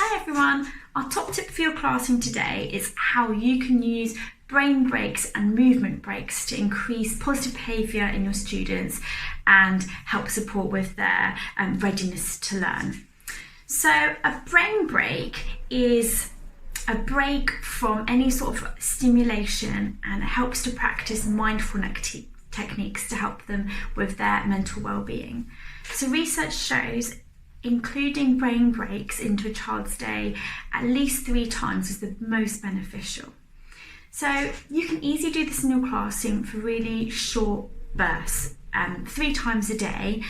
Hi everyone, our top tip for your classroom today is how you can use brain breaks and movement breaks to increase positive behaviour in your students and help support with their readiness to learn. So a brain break is a break from any sort of stimulation, and it helps to practice mindfulness techniques to help them with their mental well-being. So research shows including brain breaks into a child's day at least 3 times is the most beneficial. So you can easily do this in your classroom for really short bursts, 3 times a day.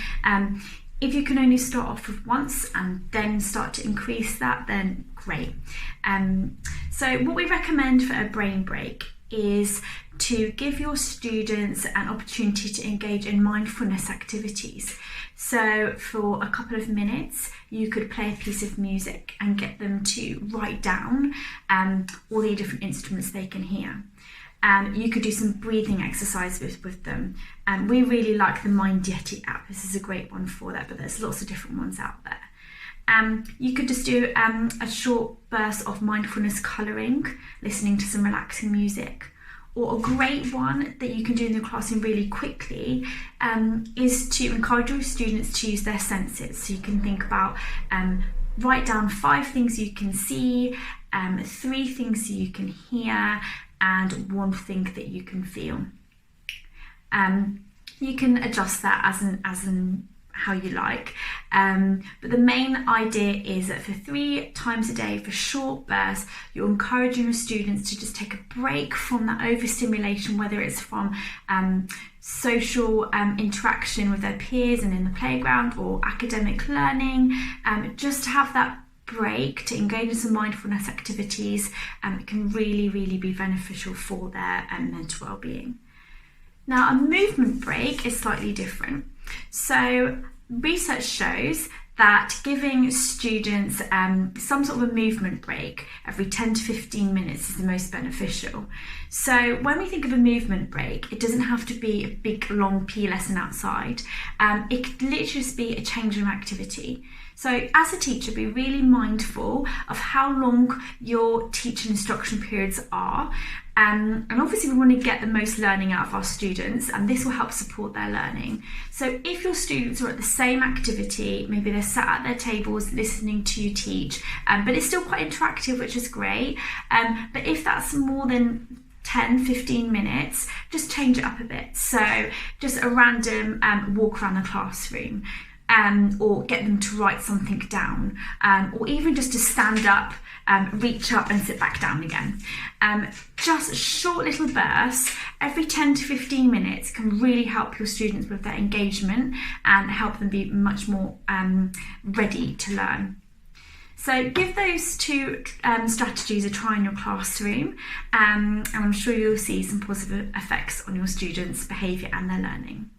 If you can only start off with once and then start to increase that, then great. So what we recommend for a brain break is to give your students an opportunity to engage in mindfulness activities. So for a couple of minutes, you could play a piece of music and get them to write down all the different instruments they can hear. You could do some breathing exercises with them. We really like the Mind Yeti app. This is a great one for that, but there's lots of different ones out there. You could just do a short burst of mindfulness colouring, listening to some relaxing music. Or a great one that you can do in the classroom really quickly is to encourage your students to use their senses. So you can think about, write down 5 things you can see, 3 things you can hear, and 1 thing that you can feel. You can adjust that as in how you like, but the main idea is that for 3 times a day, for short bursts, you're encouraging your students to just take a break from that overstimulation, whether it's from social interaction with their peers and in the playground, or academic learning, just to have that break to engage in some mindfulness activities. It can really be beneficial for their mental well-being. Now, a movement break is slightly different. So research shows that giving students some sort of a movement break every 10 to 15 minutes is the most beneficial. So when we think of a movement break, it doesn't have to be a big long PE lesson outside. It could literally just be a change of activity. So as a teacher, be really mindful of how long your teaching instruction periods are. And obviously we want to get the most learning out of our students, and this will help support their learning. So if your students are at the same activity, maybe they're sat at their tables listening to you teach, but it's still quite interactive, which is great. But if that's more than 10-15 minutes, just change it up a bit. So just a random walk around the classroom. Or get them to write something down, or even just to stand up, reach up and sit back down again. Just short little bursts every 10 to 15 minutes can really help your students with their engagement and help them be much more ready to learn. So give those 2 strategies a try in your classroom, and I'm sure you'll see some positive effects on your students' behaviour and their learning.